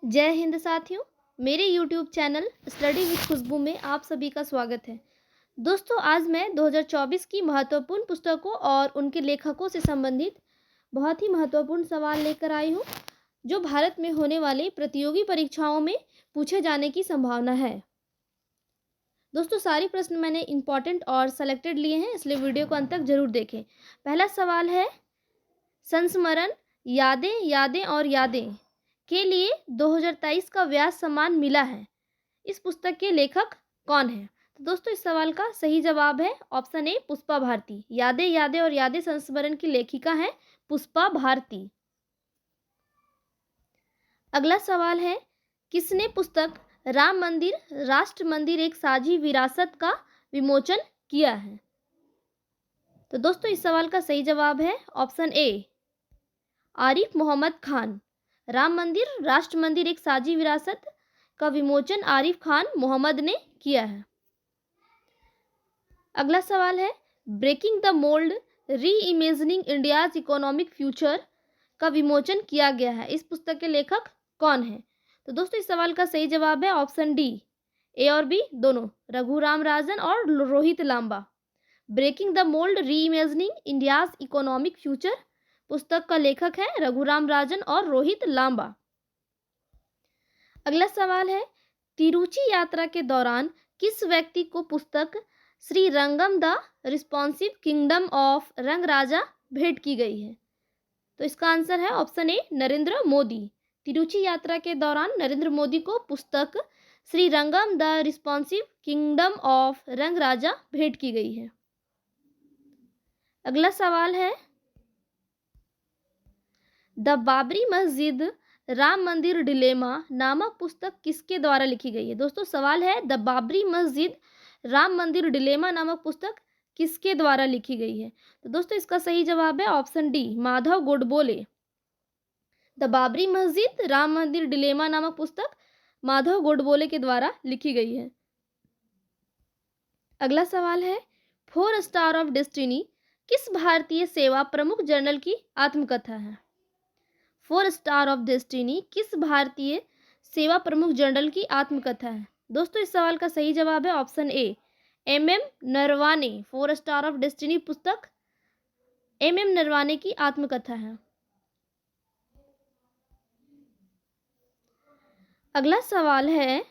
जय हिंद साथियों। मेरे YouTube चैनल स्टडी विद खुशबू में आप सभी का स्वागत है। दोस्तों, आज मैं 2024 की महत्वपूर्ण पुस्तकों और उनके लेखकों से संबंधित बहुत ही महत्वपूर्ण सवाल लेकर आई हूँ, जो भारत में होने वाली प्रतियोगी परीक्षाओं में पूछे जाने की संभावना है। दोस्तों, सारी प्रश्न मैंने इम्पॉर्टेंट और सेलेक्टेड लिए हैं, इसलिए वीडियो को अंत तक जरूर देखें। पहला सवाल है, संस्मरण यादें यादें और यादें के लिए 2023 का व्यास सम्मान मिला है। इस पुस्तक के लेखक कौन है? तो दोस्तों, इस सवाल का सही जवाब है ऑप्शन ए, पुष्पा भारती। यादें यादें और यादें संस्मरण की लेखिका है पुष्पा भारती। अगला सवाल है, किसने पुस्तक राम मंदिर राष्ट्र मंदिर एक साझी विरासत का विमोचन किया है? तो दोस्तों, इस सवाल का सही जवाब है ऑप्शन ए, आरिफ मोहम्मद खान। राम मंदिर राष्ट्र मंदिर एक साझी विरासत का विमोचन आरिफ खान मोहम्मद ने किया है। अगला सवाल है, breaking the mould reimagining India's economic future का विमोचन किया गया है। इस पुस्तक के लेखक कौन है? तो दोस्तों, इस सवाल का सही जवाब है ऑप्शन डी, ए और बी दोनों, रघुराम राजन और Rohit Lamba. Breaking the mould reimagining India's economic future पुस्तक का लेखक है रघुराम राजन और रोहित लांबा। अगला सवाल है, तिरुचि यात्रा के दौरान किस व्यक्ति को पुस्तक श्री रंगम द रिस्पॉन्सिव किंगडम ऑफ रंग राजा भेंट की गई है? तो इसका आंसर है ऑप्शन ए, नरेंद्र मोदी। तिरुचि यात्रा के दौरान नरेंद्र मोदी को पुस्तक श्री रंगम द रिस्पॉन्सिव किंगडम ऑफ रंग राजा भेंट की गई है। अगला सवाल है, द बाबरी मस्जिद राम मंदिर डिलेमा नामक पुस्तक किसके द्वारा लिखी गई है? दोस्तों, सवाल है, द बाबरी मस्जिद राम मंदिर डिलेमा नामक पुस्तक किसके द्वारा लिखी गई है? तो दोस्तों, इसका सही जवाब है option D, Madhav Godbole. The Babri मस्जिद राम मंदिर डिलेमा नामक पुस्तक माधव गोडबोले के द्वारा लिखी गई है। अगला सवाल है, 4 स्टार ऑफ डेस्टिनी किस भारतीय सेवा प्रमुख जनरल की आत्मकथा है? 4 स्टार ऑफ डेस्टिनी किस भारतीय सेवा प्रमुख जनरल की आत्मकथा है? दोस्तों, इस सवाल का सही जवाब है option A, M Naravane. 4 star of destiny पुस्तक एम नरवाने की आत्मकथा है। अगला सवाल है,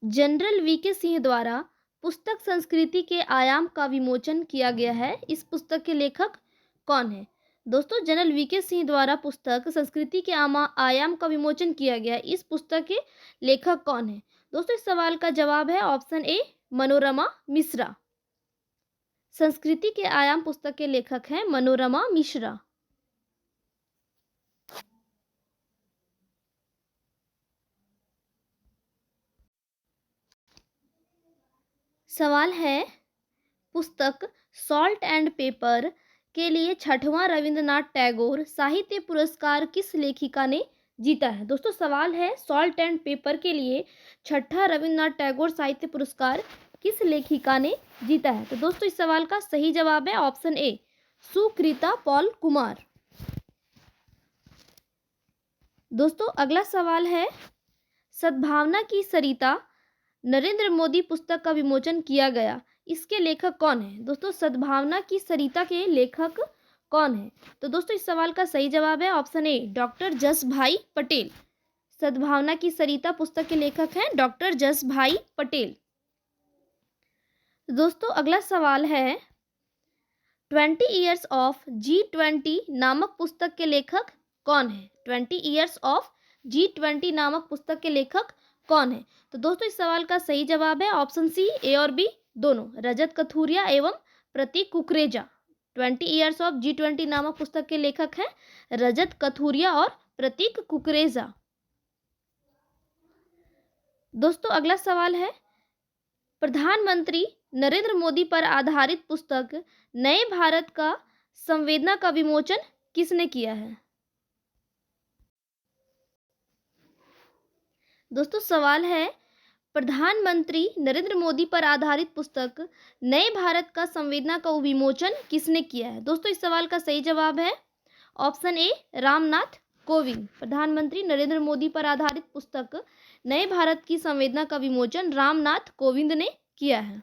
जनरल वीके सिंह द्वारा पुस्तक संस्कृति के आयाम का विमोचन किया गया है। इस पुस्तक के लेखक कौन है? दोस्तों, जनरल वीके सिंह द्वारा पुस्तक संस्कृति के आयाम का विमोचन किया गया है। इस पुस्तक के लेखक कौन है? दोस्तों, इस सवाल का जवाब है ऑप्शन ए, मनोरमा मिश्रा। संस्कृति के आयाम पुस्तक के लेखक हैं मनोरमा मिश्रा। सवाल है, पुस्तक सॉल्ट एंड पेपर के लिए 6वां रविंद्रनाथ टैगोर साहित्य पुरस्कार किस लेखिका ने जीता है? दोस्तों, सवाल है, सॉल्ट एंड पेपर के लिए 6ठा रविंद्रनाथ टैगोर साहित्य पुरस्कार किस लेखिका ने जीता है? तो दोस्तों, इस सवाल का सही जवाब है ऑप्शन ए, सुकृता पॉल कुमार। दोस्तों, अगला सवाल है, सद्भावना की सरिता नरेंद्र मोदी पुस्तक का विमोचन किया गया, इसके लेखक कौन है? दोस्तों, सद्भावना की सरिता के लेखक कौन है? तो दोस्तों, इस सवाल का सही जवाब है ऑप्शन ए, डॉक्टर जस भाई पटेल। सद्भावना की सरिता पुस्तक के लेखक हैं डॉक्टर जस भाई पटेल। दोस्तों, अगला सवाल है, 20 ईयर्स ऑफ G20 नामक पुस्तक के लेखक कौन है? 20 ईयर्स ऑफ G20 नामक पुस्तक के लेखक कौन है? तो दोस्तों, इस सवाल का सही जवाब है ऑप्शन सी, ए और बी दोनों, रजत कथुरिया एवं प्रतीक कुकरेजा। 20 ईयर्स ऑफ G20 नामक पुस्तक के लेखक हैं रजत कथुरिया और प्रतीक कुकरेजा। दोस्तों, अगला सवाल है, प्रधानमंत्री नरेंद्र मोदी पर आधारित पुस्तक नए भारत का संवेदना का विमोचन किसने किया है? दोस्तों, सवाल है, प्रधानमंत्री नरेंद्र मोदी पर आधारित पुस्तक नए भारत का संवेदना का विमोचन किसने किया है? दोस्तों इस सवाल का सही जवाब है ऑप्शन ए रामनाथ कोविंद। प्रधानमंत्री नरेंद्र मोदी पर आधारित पुस्तक नए भारत की संवेदना का विमोचन रामनाथ कोविंद ने किया है।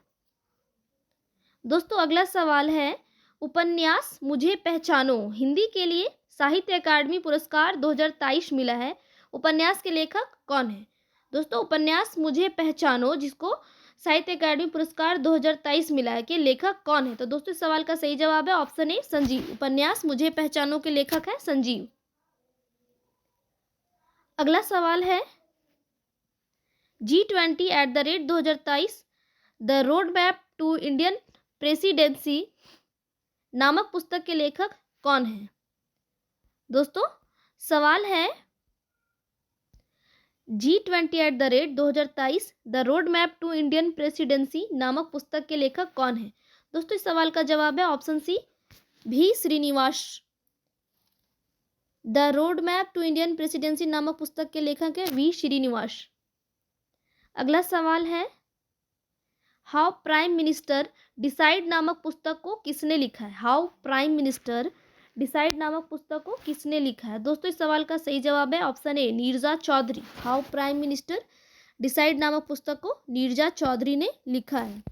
दोस्तों अगला सवाल है, उपन्यास मुझे पहचानो हिंदी के लिए साहित्य अकादमी पुरस्कार 2023 मिला है। उपन्यास के लेखक कौन है? दोस्तों उपन्यास मुझे पहचानो जिसको साहित्य अकादमी पुरस्कार 2023 मिला है, के लेखक कौन है? तो दोस्तों इस सवाल का सही जवाब है ऑप्शन ए संजीव। उपन्यास मुझे पहचानो के लेखक है संजीव। अगला सवाल है, G20 2023 the road map to Indian presidency नामक पुस्तक के लेखक कौन है? दोस्तों सवाल है, G20 2023 the road map to Indian presidency नामक पुस्तक के लेखक कौन है? दोस्तों इस सवाल का जवाब है ऑप्शन सी भी Srinivas. The road map to Indian presidency नामक पुस्तक के लेखक है वी श्रीनिवास। अगला सवाल है, हाउ प्राइम मिनिस्टर डिसाइड नामक पुस्तक को किसने लिखा है? हाउ प्राइम मिनिस्टर डिसाइड नामक पुस्तक को किसने लिखा है? दोस्तों इस सवाल का सही जवाब है option A Neerja Chaudhary. How prime minister decide नामक पुस्तक को नीरजा चौधरी ने लिखा है।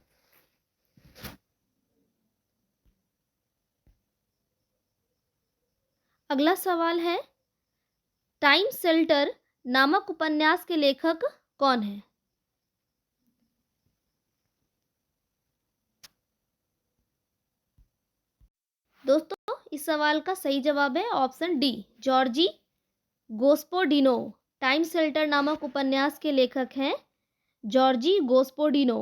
अगला सवाल है, टाइम शेल्टर नामक उपन्यास के लेखक कौन है? दोस्तों इस सवाल का सही जवाब है option D Georgi Gospodinov. Time shelter नामक उपन्यास के लेखक हैं जॉर्जी गोस्पोडिनो।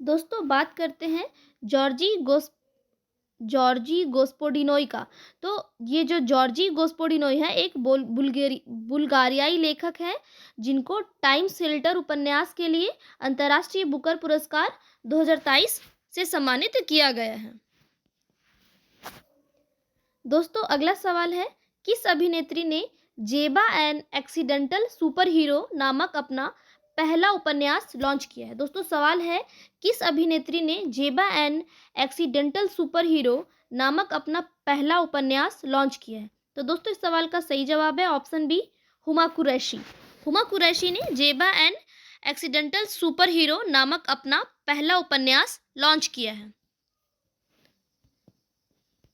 दोस्तों बात करते हैं जॉर्जी गोस्पोडिनोई का। तो ये जो जॉर्जी गोस्पोडिनोई है एक बुल्गारियाई लेखक है जिनको टाइम शेल्टर उपन्यास के लिए अंतर्राष्ट्रीय बुकर पुरस्कार 2023 से सम्मानित किया गया है। दोस्तों अगला सवाल है, किस अभिनेत्री ने जेबा एन एक्सीडेंटल सुपर हीरो नामक अपना पहला उपन्यास लॉन्च किया है? दोस्तों सवाल है, किस अभिनेत्री ने जेबा एन एक्सीडेंटल सुपर हीरो नामक अपना पहला उपन्यास लॉन्च किया है? तो दोस्तों इस सवाल का सही जवाब है ऑप्शन बी हुमा कुरैशी। हुमा कुरैशी ने जेबा एन एक्सीडेंटल सुपर हीरो नामक अपना पहला उपन्यास लॉन्च किया है।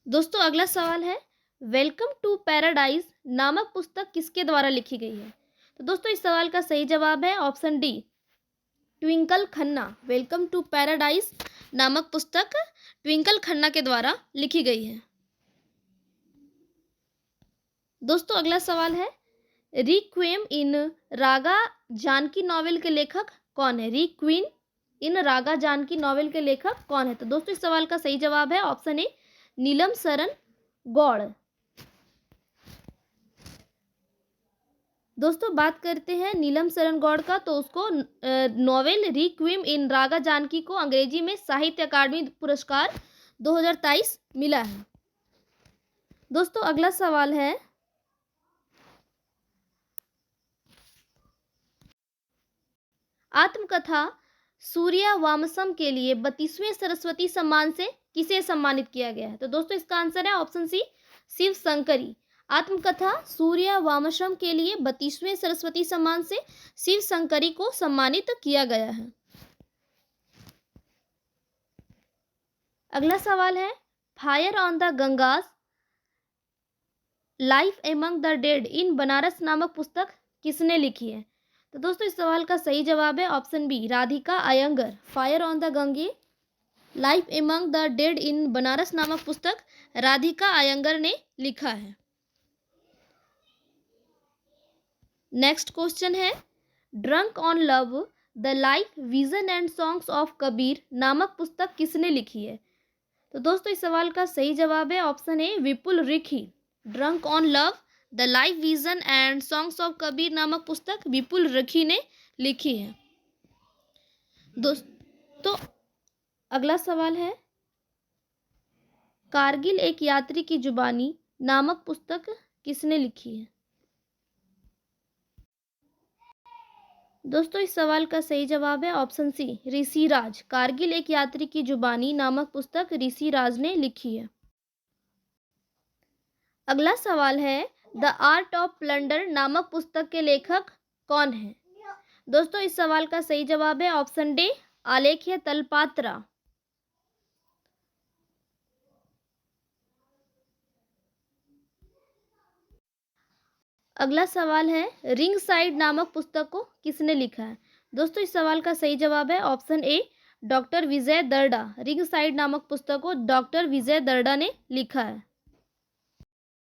दोस्तों अगला सवाल है, वेलकम टू पैराडाइज नामक पुस्तक किसके द्वारा लिखी गई है? तो दोस्तों इस सवाल का सही जवाब है option D Twinkle Khanna. Welcome to paradise नामक पुस्तक ट्विंकल खन्ना के द्वारा लिखी गई है। दोस्तों अगला सवाल है, रिक्वेम इन रागा जानकी नॉवेल के लेखक कौन है? रिक्वेम इन रागा जानकी नॉवेल के लेखक कौन है? तो दोस्तों इस सवाल का सही जवाब है ऑप्शन ए नीलम शरण गौड़। दोस्तों बात करते हैं नीलम शरण गौड़ का, तो उसको नॉवेल रिक्वेम इन रागा जानकी को अंग्रेजी में साहित्य अकादमी पुरस्कार 2023 मिला है। दोस्तों अगला सवाल है, आत्मकथा सूर्या वामसम के लिए 32वें सरस्वती सम्मान से किसे सम्मानित किया गया है? तो दोस्तों इसका आंसर है ऑप्शन सी शिव शंकरी। आत्मकथा सूर्या वामसम के लिए 32वें सरस्वती सम्मान से शिव शंकरी को सम्मानित किया गया है। अगला सवाल है, fire on the Ganges life among the dead in Banaras नामक पुस्तक किसने लिखी है? तो दोस्तों इस सवाल का सही जवाब है option B Radhika Iyengar. Fire on the Ganges life among the dead in Banaras नामक पुस्तक राधिका अयंगर ने लिखा है। नेक्स्ट क्वेश्चन है, drunk on love the life vision and songs of Kabir नामक पुस्तक किसने लिखी है? तो दोस्तों इस सवाल का सही जवाब है option A Vipul Rikhi. Drunk on love the life vision and songs of Kabir नामक पुस्तक विपुल रिखी ने लिखी है। दोस्तों अगला सवाल है, कारगिल एक यात्री की जुबानी नामक पुस्तक किसने लिखी है? दोस्तों इस सवाल का सही जवाब है ऑप्शन सी, ऋषिराज। कारगिल एक यात्री की जुबानी नामक पुस्तक ऋषिराज ने लिखी है। अगला सवाल है, द आर्ट ऑफ प्लंडर नामक पुस्तक के लेखक कौन हैं? दोस्तों इस सवाल का सही जवाब है ऑप्शन डी, आलेख्य तलपात्रा। अगला सवाल है, रिंग साइड नामक पुस्तक को किसने लिखा है? दोस्तों इस सवाल का सही जवाब है ऑप्शन ए, डॉक्टर विजय दर्डा। रिंग साइड नामक पुस्तक को डॉक्टर विजय दर्डा ने लिखा है।